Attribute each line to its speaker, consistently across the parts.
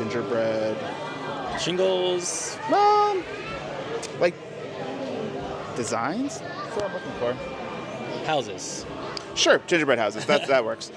Speaker 1: gingerbread.
Speaker 2: Shingles.
Speaker 1: Like designs? That's what I'm looking for.
Speaker 2: Houses.
Speaker 1: Sure, gingerbread houses. That works.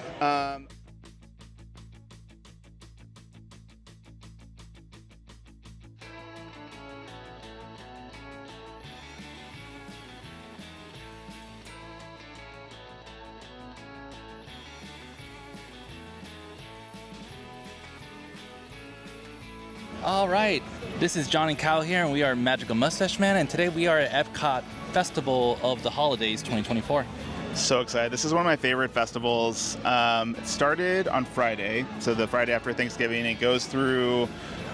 Speaker 2: All right, this is John and Kyle here, and we are Magical Mustache Man, and today we are at Epcot Festival of the Holidays 2024.
Speaker 1: So excited. This is one of my favorite festivals. It started on Friday, so the Friday after Thanksgiving. It goes through,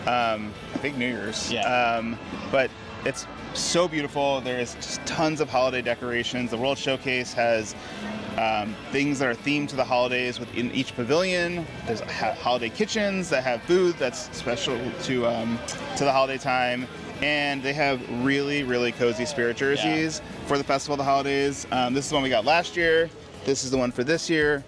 Speaker 1: I think, New Year's.
Speaker 2: Yeah.
Speaker 1: But it's so beautiful. There's just tons of holiday decorations. The World Showcase has things that are themed to the holidays within each pavilion. There's holiday kitchens that have food that's special to the holiday time. And they have really, really cozy spirit jerseys for the Festival of the Holidays. This is the one we got last year. This is the one for this year.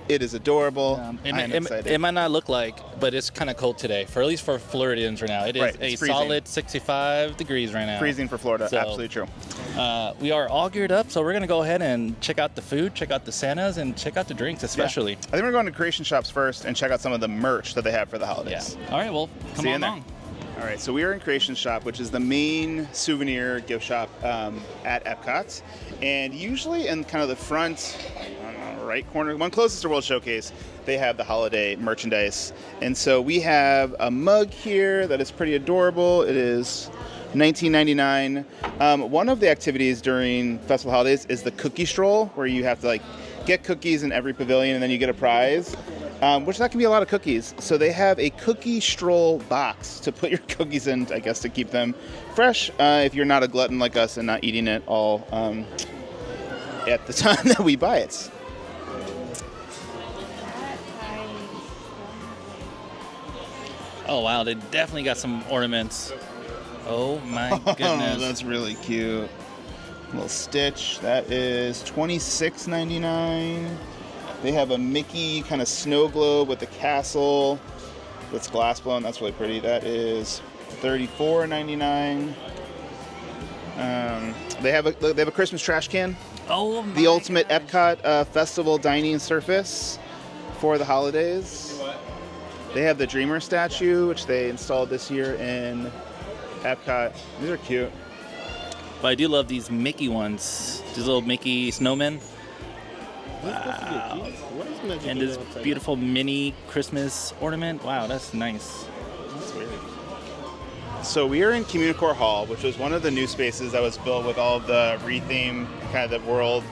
Speaker 1: It is adorable. I'm excited.
Speaker 2: It might not look like, but it's kind of cold today, at least for Floridians right now. It is
Speaker 1: Right,
Speaker 2: a
Speaker 1: freezing.
Speaker 2: solid 65 degrees right now.
Speaker 1: Freezing for Florida,
Speaker 2: So,
Speaker 1: absolutely true.
Speaker 2: We are all geared up, so we're going to go ahead and check out the food, check out the Santas, and check out the drinks especially.
Speaker 1: Yeah. I think we're going to Creation Shops first and check out some of the merch that they have for the holidays.
Speaker 2: All right, well, come
Speaker 1: See you
Speaker 2: on
Speaker 1: in there.
Speaker 2: along.
Speaker 1: All right, so we are in Creation Shop, which is the main souvenir gift shop at Epcot. And usually in kind of the front, I don't know, right corner, one closest to World Showcase, they have the holiday merchandise. And so we have a mug here that is pretty adorable. It is $19.99. One of the activities during Festival Holidays is the Cookie Stroll, where you have to get cookies in every pavilion and then you get a prize. Which that can be a lot of cookies. So they have a Cookie Stroll box to put your cookies in, I guess, to keep them fresh if you're not a glutton like us and not eating it all at the time that we buy it.
Speaker 2: Oh, wow, they definitely got some ornaments. Oh, my goodness.
Speaker 1: Oh, that's really cute. Little Stitch. That is $26.99. They have a Mickey kind of snow globe with a castle that's glass blown. That's really pretty. That is $34.99. They have a Christmas trash can.
Speaker 2: Oh, my
Speaker 1: The ultimate
Speaker 2: gosh.
Speaker 1: Epcot Festival dining surface for the holidays. They have the Dreamer statue, which they installed this year in Epcot. These are cute.
Speaker 2: But I do love these Mickey ones, these little Mickey snowmen. Wow. And this beautiful mini Christmas ornament. Wow, that's nice.
Speaker 1: That's weird. So we are in Communicore Hall, which was one of the new spaces that was built with all of the retheme, kind of the world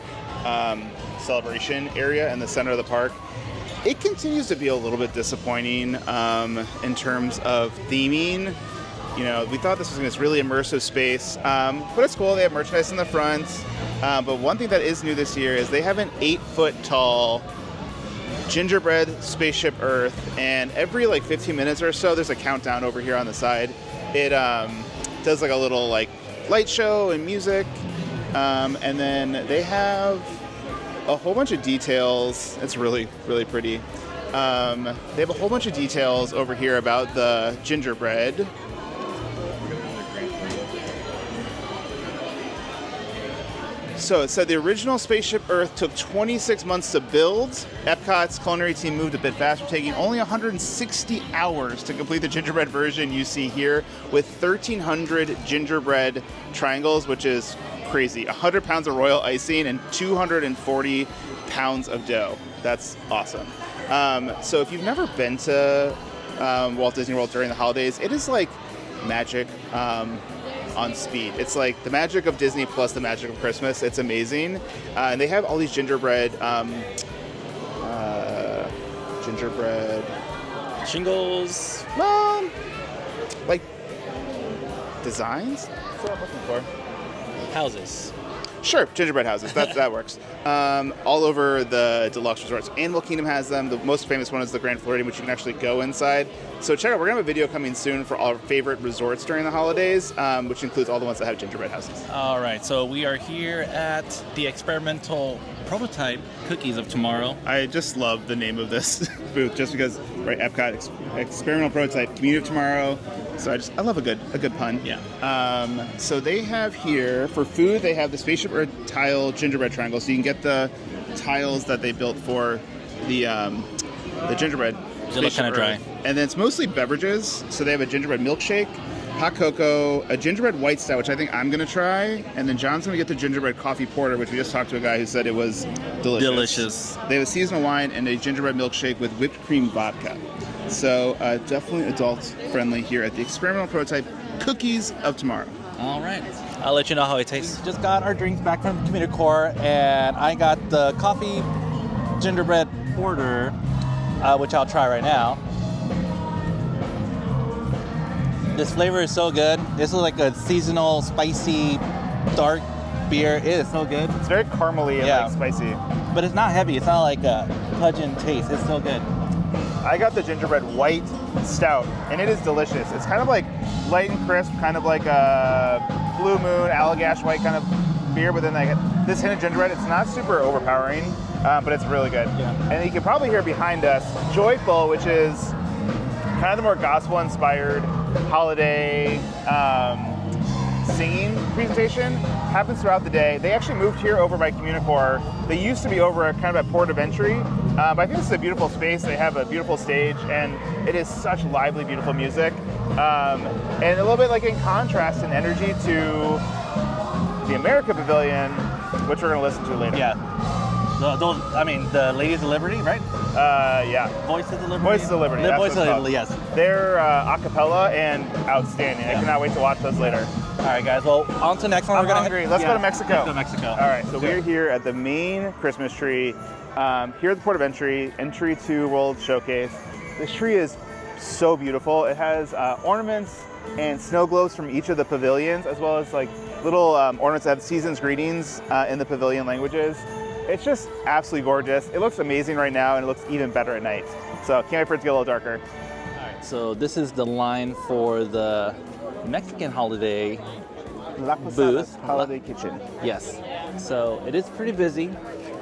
Speaker 1: celebration area in the center of the park. It continues to be a little bit disappointing in terms of theming. You know, we thought this was going to be this really immersive space, but it's cool. They have merchandise in the front. But one thing that is new this year is they have an 8-foot-tall Gingerbread Spaceship Earth, and every 15 minutes or so, there's a countdown over here on the side. It does a little light show and music, and then they have a whole bunch of details. It's really, really pretty. They have a whole bunch of details over here about the gingerbread. So it said the original Spaceship Earth took 26 months to build. Epcot's culinary team moved a bit faster, taking only 160 hours to complete the gingerbread version you see here, with 1,300 gingerbread triangles, which is crazy. 100 pounds of royal icing and 240 pounds of dough. That's awesome. So if you've never been to Walt Disney World during the holidays, it is like magic. On speed. It's like the magic of Disney plus the magic of Christmas. It's amazing. And they have all these gingerbread
Speaker 2: Shingles.
Speaker 1: Designs? That's what I'm looking for.
Speaker 2: Houses.
Speaker 1: Sure, gingerbread houses. That works. All over the deluxe resorts. Animal Kingdom has them. The most famous one is the Grand Floridian, which you can actually go inside. So check out. We're going to have a video coming soon for our favorite resorts during the holidays, which includes all the ones that have gingerbread houses.
Speaker 2: All right, so we are here at the experimental prototype Cookies of Tomorrow.
Speaker 1: I just love the name of this booth just because right? Epcot experimental prototype community of tomorrow. So I love a good pun.
Speaker 2: Yeah.
Speaker 1: So they have here for food, they have the Spaceship Earth tile gingerbread triangle. So you can get the tiles that they built for the gingerbread.
Speaker 2: They look kind of dry.
Speaker 1: And then it's mostly beverages. So they have a gingerbread milkshake, hot cocoa, a gingerbread white stout, which I think I'm going to try. And then John's going to get the gingerbread coffee porter, which we just talked to a guy who said it was delicious. They have a seasonal wine and a gingerbread milkshake with whipped cream vodka. So definitely adult friendly here at the experimental prototype Cookies of Tomorrow.
Speaker 2: All right. I'll let you know how it tastes. We just got our drinks back from the community core, and I got the coffee gingerbread porter, which I'll try right now. This flavor is so good. This is like a seasonal, spicy, dark beer. It is so good.
Speaker 1: It's very caramely and like spicy.
Speaker 2: But it's not heavy. It's not like a pungent taste. It's so good.
Speaker 1: I got the gingerbread white stout, and it is delicious. It's kind of like light and crisp, kind of like a Blue Moon, Allagash white kind of beer, but then like this hint of gingerbread, it's not super overpowering, but it's really good.
Speaker 2: Yeah.
Speaker 1: And you can probably hear behind us, Joyful, which is kind of the more gospel-inspired holiday singing presentation, happens throughout the day. They actually moved here over by Communicore. They used to be over kind of at Port of Entry, but I think this is a beautiful space. They have a beautiful stage, and it is such lively, beautiful music. And a little bit like in contrast in energy to the America Pavilion, which we're going to listen to later.
Speaker 2: Yeah. Those, I mean, the Ladies of Liberty, right?
Speaker 1: Yeah.
Speaker 2: Voices of Liberty.
Speaker 1: Voices of Liberty.
Speaker 2: The
Speaker 1: That's
Speaker 2: Voices
Speaker 1: what it's
Speaker 2: of
Speaker 1: called.
Speaker 2: Liberty, yes.
Speaker 1: They're a cappella and outstanding. I cannot wait to watch those later.
Speaker 2: All right, guys. Well, on to the next one.
Speaker 1: I'm
Speaker 2: We're gonna
Speaker 1: hungry. Let's go to Mexico.
Speaker 2: Let's go to Mexico.
Speaker 1: All right. So we're here at the main Christmas tree. Here at the Port of Entry to World Showcase. This tree is so beautiful. It has ornaments and snow globes from each of the pavilions, as well as like little ornaments that have season's greetings in the pavilion languages. It's just absolutely gorgeous. It looks amazing right now, and it looks even better at night. So can't wait for it to get a little darker.
Speaker 2: All right. So this is the line for the Mexican holiday
Speaker 1: La
Speaker 2: booth.
Speaker 1: Posada's Holiday Kitchen.
Speaker 2: Yes. So it is pretty busy,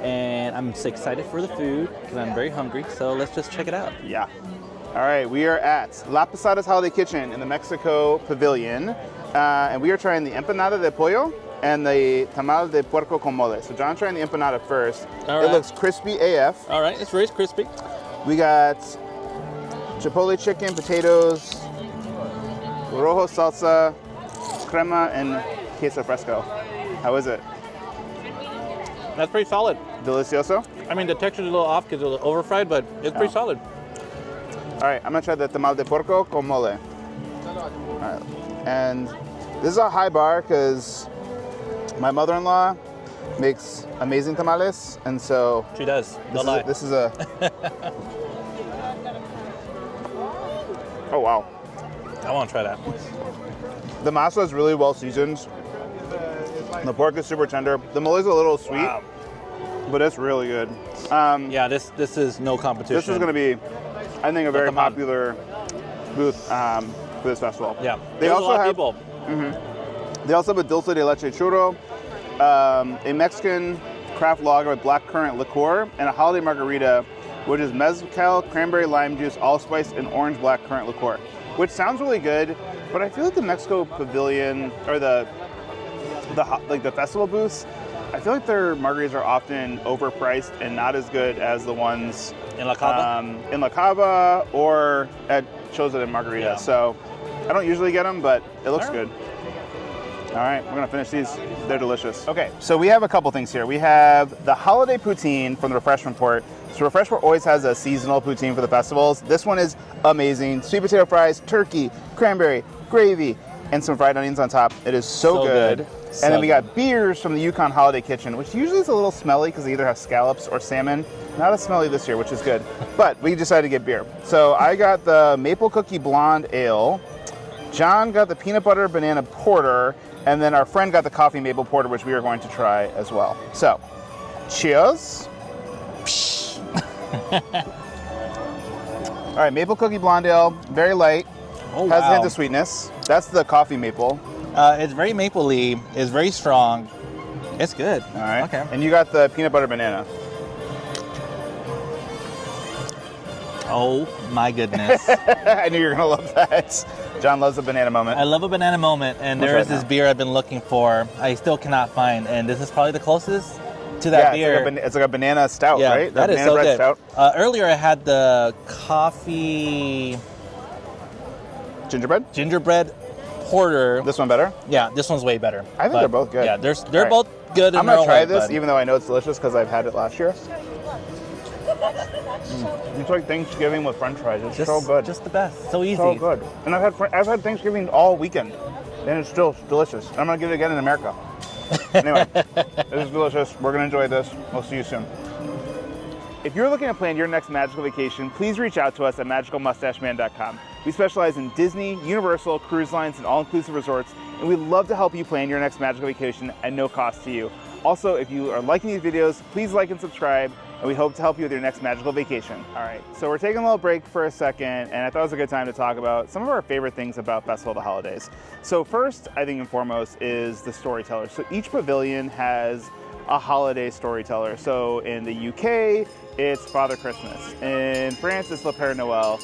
Speaker 2: and I'm so excited for the food because I'm very hungry. So let's just check it out.
Speaker 1: Yeah. All right, we are at La Posada's Holiday Kitchen in the Mexico Pavilion, and we are trying the Empanada de Pollo and the Tamal de Puerco con mole. So John's trying the empanada first.
Speaker 2: All
Speaker 1: It
Speaker 2: right.
Speaker 1: looks crispy AF.
Speaker 2: All right, it's very crispy.
Speaker 1: We got chipotle chicken, potatoes, rojo salsa, crema, and queso fresco. How is it?
Speaker 2: That's pretty solid.
Speaker 1: Delicioso?
Speaker 2: I mean, the texture is a little off because it's a little over-fried, but it's pretty solid.
Speaker 1: All right, I'm gonna try the Tamal de Puerco con mole. All right, and this is a high bar because my mother-in-law makes amazing tamales, and so
Speaker 2: She does. Don't lie.
Speaker 1: this is a. Oh wow,
Speaker 2: I want to try that.
Speaker 1: the masa is really well seasoned. The pork is super tender. The mole is a little sweet,
Speaker 2: Wow.
Speaker 1: but it's really good.
Speaker 2: Yeah, this is no competition.
Speaker 1: This is going to be, I think, a very
Speaker 2: Tamal.
Speaker 1: popular booth for this festival.
Speaker 2: Yeah.
Speaker 1: They
Speaker 2: There's
Speaker 1: also
Speaker 2: a lot
Speaker 1: have
Speaker 2: of people.
Speaker 1: They also have a dulce de leche churro, a Mexican craft lager with blackcurrant liqueur, and a holiday margarita, which is mezcal, cranberry lime juice, allspice, and orange blackcurrant liqueur, which sounds really good. But I feel like the Mexico Pavilion or the festival booths, I feel like their margaritas are often overpriced and not as good as the ones
Speaker 2: In La Cava?
Speaker 1: in La Cava or at Chosen and Margarita.
Speaker 2: Yeah.
Speaker 1: So I don't usually get them, but it looks
Speaker 2: All right.
Speaker 1: good. All right, we're gonna finish these. They're delicious. Okay, so we have a couple things here. We have the holiday poutine from the Refreshment Port. So Refreshment Port always has a seasonal poutine for the festivals. This one is amazing. Sweet potato fries, turkey, cranberry, gravy, and some fried onions on top. It is so good.
Speaker 2: So
Speaker 1: And then we
Speaker 2: good.
Speaker 1: got beers from the Yukon Holiday Kitchen, which usually is a little smelly because they either have scallops or salmon. Not as smelly this year, which is good. But we decided to get beer. So I got the Maple Cookie Blonde Ale. John got the Peanut Butter Banana Porter. And then our friend got the Coffee Maple Porter, which we are going to try as well. So, cheers. All right, Maple Cookie Blonde Ale, very light.
Speaker 2: Oh,
Speaker 1: Has a
Speaker 2: wow.
Speaker 1: hint of sweetness. That's the coffee maple.
Speaker 2: It's very mapley. It's very strong. It's good.
Speaker 1: All right.
Speaker 2: Okay.
Speaker 1: And you got the peanut butter banana.
Speaker 2: Oh my goodness.
Speaker 1: I knew you were going to love that. John loves a banana moment.
Speaker 2: I love a banana moment, and there is this beer I've been looking for. I still cannot find, and this is probably the closest to that beer.
Speaker 1: It's like a banana stout, right?
Speaker 2: That is so good.
Speaker 1: Stout.
Speaker 2: Earlier I had the coffee... Gingerbread porter.
Speaker 1: This one better?
Speaker 2: Yeah, this one's way better.
Speaker 1: I think they're both good.
Speaker 2: Yeah, they're both good.
Speaker 1: I'm going to try this, even though I know it's delicious because I've had it last year. It's like Thanksgiving with French fries. It's so good.
Speaker 2: Just the best. So easy.
Speaker 1: So good. And I've had Thanksgiving all weekend, and it's still delicious. I'm going to get it again in America. Anyway, this is delicious. We're going to enjoy this. We'll see you soon. If you're looking to plan your next magical vacation, please reach out to us at magicalmustacheman.com. We specialize in Disney, Universal, cruise lines, and all-inclusive resorts, and we'd love to help you plan your next magical vacation at no cost to you. Also, if you are liking these videos, please like and subscribe, and we hope to help you with your next magical vacation. All right, so we're taking a little break for a second, and I thought it was a good time to talk about some of our favorite things about Festival of the Holidays. So first, I think and foremost, is the storyteller. So each pavilion has a holiday storyteller. So in the UK, it's Father Christmas. In France, it's Le Père Noël.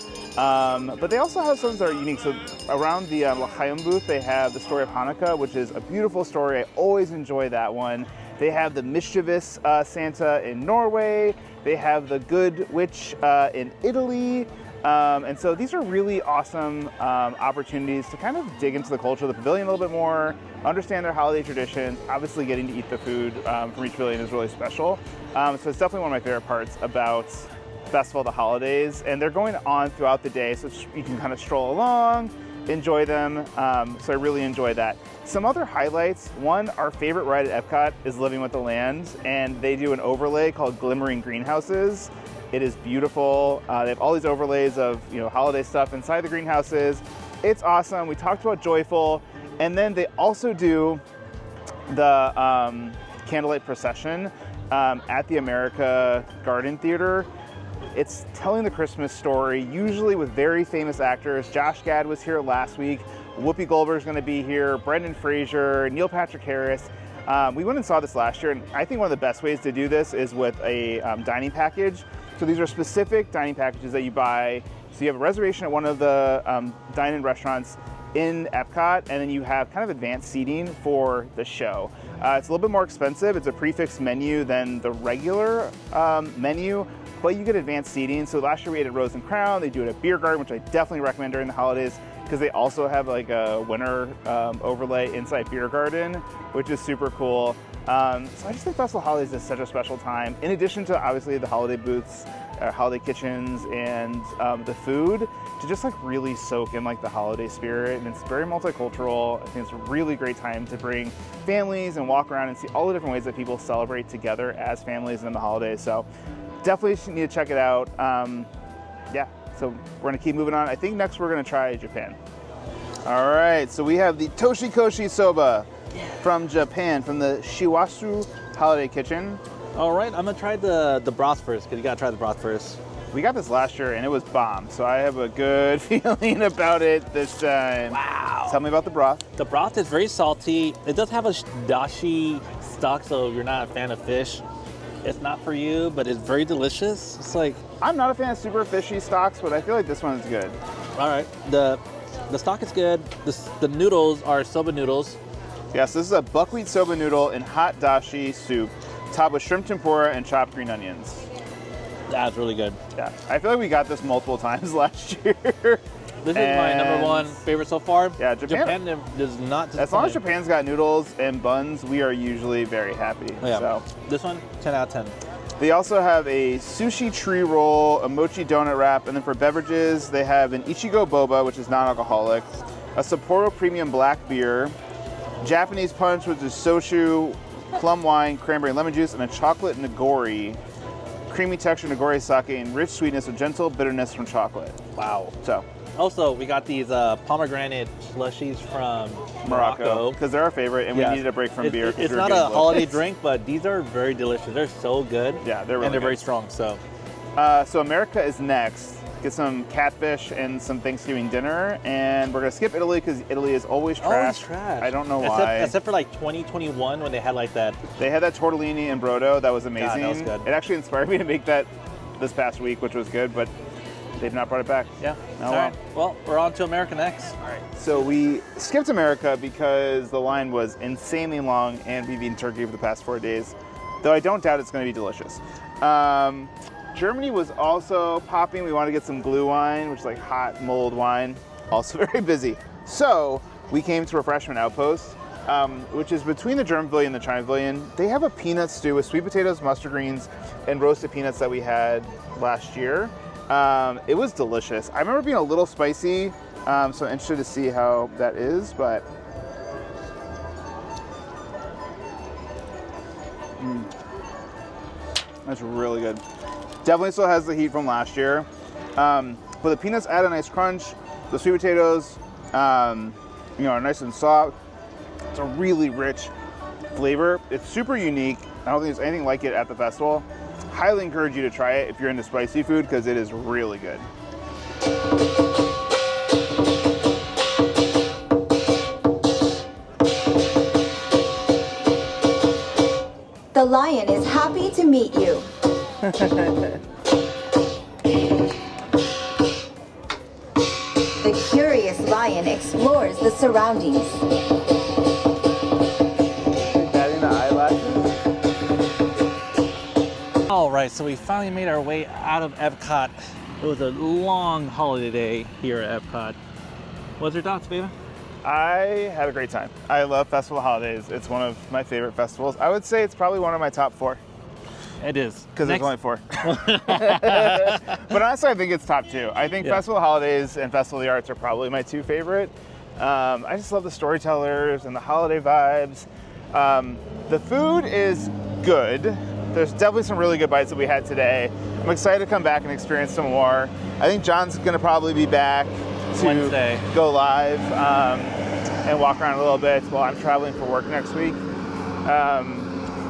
Speaker 1: But they also have some that are unique. So around the L'Chaim booth, they have the story of Hanukkah, which is a beautiful story. I always enjoy that one. They have the mischievous Santa in Norway. They have the good witch in Italy. And so these are really awesome opportunities to kind of dig into the culture of the pavilion a little bit more, understand their holiday traditions. Obviously getting to eat the food from each pavilion is really special. So it's definitely one of my favorite parts about Festival of the Holidays. And they're going on throughout the day, so you can kind of stroll along, enjoy them. So I really enjoy that. Some other highlights, one, our favorite ride at Epcot is Living with the Land, and they do an overlay called Glimmering Greenhouses. It is beautiful. They have all these overlays of holiday stuff inside the greenhouses. It's awesome. We talked about Joyful, and then they also do the candlelight procession at the America Garden Theater. It's telling the Christmas story, usually with very famous actors. Josh Gad was here last week. Whoopi Goldberg's going to be here. Brendan Fraser, Neil Patrick Harris. We went and saw this last year, and I think one of the best ways to do this is with a dining package. So these are specific dining packages that you buy. So you have a reservation at one of the dine-in restaurants in Epcot, and then you have kind of advanced seating for the show. It's a little bit more expensive. It's a prefixed menu than the regular menu, but you get advanced seating. So last year we ate at Rose and Crown. They do it at Beer Garden, which I definitely recommend during the holidays, because they also have like a winter overlay inside Beer Garden, which is super cool. So I just think Festival Holidays is such a special time. In addition to obviously the holiday booths, holiday kitchens, and the food, to just like really soak in like the holiday spirit. And it's very multicultural. I think it's a really great time to bring families and walk around and see all the different ways that people celebrate together as families in the holidays. So definitely need to check it out. Yeah, so we're gonna keep moving on. I think next we're gonna try Japan. All right, so we have the Toshi-Koshi Soba from Japan, from the Shiwasu Holiday Kitchen.
Speaker 2: All right, I'm gonna try the broth first, because you gotta try the broth first.
Speaker 1: We got this last year and it was bomb, so I have a good feeling about it this time.
Speaker 2: Wow.
Speaker 1: Tell me about the broth.
Speaker 2: The broth is very salty. It does have a dashi stock, so if you're not a fan of fish, it's not for you, but it's very delicious. It's like...
Speaker 1: I'm not a fan of super fishy stocks, but I feel like this one is good.
Speaker 2: All right, the stock is good. The noodles are soba noodles.
Speaker 1: Yes, this is a buckwheat soba noodle in hot dashi soup, topped with shrimp tempura and chopped green onions.
Speaker 2: That's really good.
Speaker 1: Yeah, I feel like we got this multiple times last year.
Speaker 2: This is my number one favorite so far.
Speaker 1: Yeah, Japan
Speaker 2: does not disappoint.
Speaker 1: As long as Japan's got noodles and buns, we are usually very happy.
Speaker 2: Yeah.
Speaker 1: So.
Speaker 2: This one, 10 out of 10.
Speaker 1: They also have a sushi tree roll, a mochi donut wrap, and then for beverages, they have an Ichigo Boba, which is non-alcoholic, a Sapporo Premium Black Beer, Japanese Punch, which is soju, plum wine, cranberry lemon juice, and a chocolate nigori. Creamy texture nigori sake and rich sweetness with gentle bitterness from chocolate.
Speaker 2: Wow.
Speaker 1: So.
Speaker 2: Also, we got these pomegranate slushies from Morocco.
Speaker 1: Because they're our favorite, and we needed a break from beer.
Speaker 2: It's not a holiday drink, but these are very delicious. They're so good.
Speaker 1: Yeah, they're really
Speaker 2: And they're
Speaker 1: good.
Speaker 2: very strong, so.
Speaker 1: So America is next. Get some catfish and some Thanksgiving dinner, and we're gonna skip Italy because Italy is always trash.
Speaker 2: Always trash.
Speaker 1: I don't know why.
Speaker 2: Except for like 2021 when they had like that.
Speaker 1: They had that tortellini and brodo. That was amazing.
Speaker 2: God, that was good.
Speaker 1: It actually inspired me to make that this past week, which was good. But they've not brought it back.
Speaker 2: Yeah.
Speaker 1: Oh,
Speaker 2: All
Speaker 1: well.
Speaker 2: right. Well, we're on to America next.
Speaker 1: All right. So we skipped America because the line was insanely long and we've eaten turkey for the past 4 days, though I don't doubt it's going to be delicious. Germany was also popping. We wanted to get some glue wine, which is like hot mulled wine. Also very busy. So we came to Refreshment Outpost, which is between the German Pavilion and the China Pavilion. They have a peanut stew with sweet potatoes, mustard greens, and roasted peanuts that we had last year. It was delicious. I remember being a little spicy, so I'm interested to see how that is, but that's really good. Definitely still has the heat from last year. But the peanuts add a nice crunch. The sweet potatoes, are nice and soft. It's a really rich flavor. It's super unique. I don't think there's anything like it at the festival. Highly encourage you to try it if you're into spicy food because it is really good.
Speaker 3: The lion is happy to meet you. The curious lion explores the surroundings.
Speaker 1: Batting the eyelashes.
Speaker 2: All right, so we finally made our way out of Epcot. It was a long holiday day here at Epcot. What's your thoughts, baby?
Speaker 1: I had a great time. I love Festival Holidays. It's one of my favorite festivals. I would say it's probably one of my top 4.
Speaker 2: It is.
Speaker 1: Because there's only 4. But honestly, I think it's top 2. I think Festival Holidays and Festival of the Arts are probably my 2 favorite. I just love the storytellers and the holiday vibes. The food is good. There's definitely some really good bites that we had today. I'm excited to come back and experience some more. I think John's gonna probably be back to
Speaker 2: Wednesday.
Speaker 1: Go live and walk around a little bit while I'm traveling for work next week.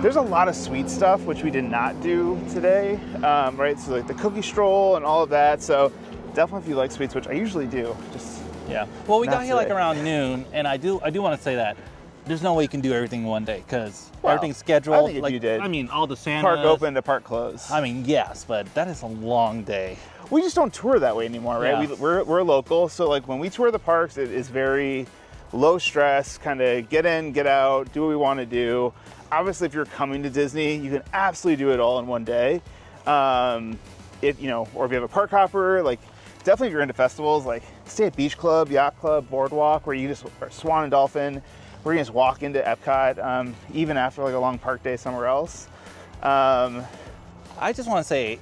Speaker 1: There's a lot of sweet stuff, which we did not do today, right? So like the Cookie Stroll and all of that. So definitely if you like sweets, which I usually do, just
Speaker 2: yeah. Well, we got
Speaker 1: not
Speaker 2: here like
Speaker 1: today.
Speaker 2: around noon, and I do want to say that there's no way you can do everything in one day because
Speaker 1: Well,
Speaker 2: everything's scheduled.
Speaker 1: I think if
Speaker 2: like,
Speaker 1: you did.
Speaker 2: I mean, all the Santas.
Speaker 1: park open to park closed.
Speaker 2: I mean, yes, but that is a long day.
Speaker 1: We just don't tour that way anymore, right?
Speaker 2: Yeah.
Speaker 1: We're local, so like when we tour the parks, it is very low stress, kind of get in, get out, do what we want to do. Obviously, if you're coming to Disney, you can absolutely do it all in one day. Or if you have a park hopper, like definitely if you're into festivals, like stay at Beach Club, Yacht Club, Boardwalk, where you just or Swan and Dolphin, where you can just walk into Epcot, even after like a long park day somewhere else.
Speaker 2: I just want to say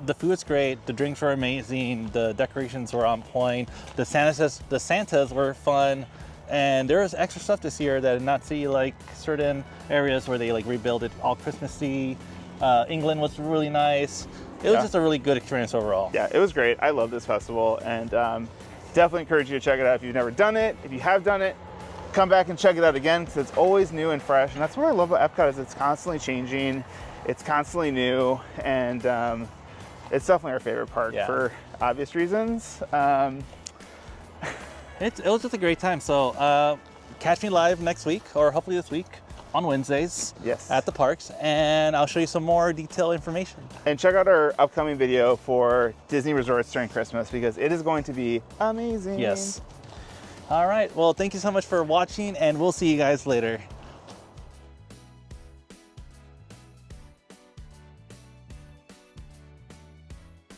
Speaker 2: the food's great, the drinks were amazing, the decorations were on point, the Santas were fun, and there was extra stuff this year that I did not see, like certain areas where they like rebuilt it all Christmassy. England was really nice. It was just a really good experience overall.
Speaker 1: Yeah, it was great. I love this festival, and definitely encourage you to check it out if you've never done it. If you have done it, come back and check it out again because it's always new and fresh. And that's what I love about Epcot is it's constantly changing, it's constantly new, and it's definitely our favorite park for obvious reasons.
Speaker 2: It was just a great time. So catch me live next week, or hopefully this week, on Wednesdays at the parks, and I'll show you some more detailed information.
Speaker 1: And check out our upcoming video for Disney resorts during Christmas because it is going to be amazing.
Speaker 2: Yes. All right. Well, thank you so much for watching, and we'll see you guys later.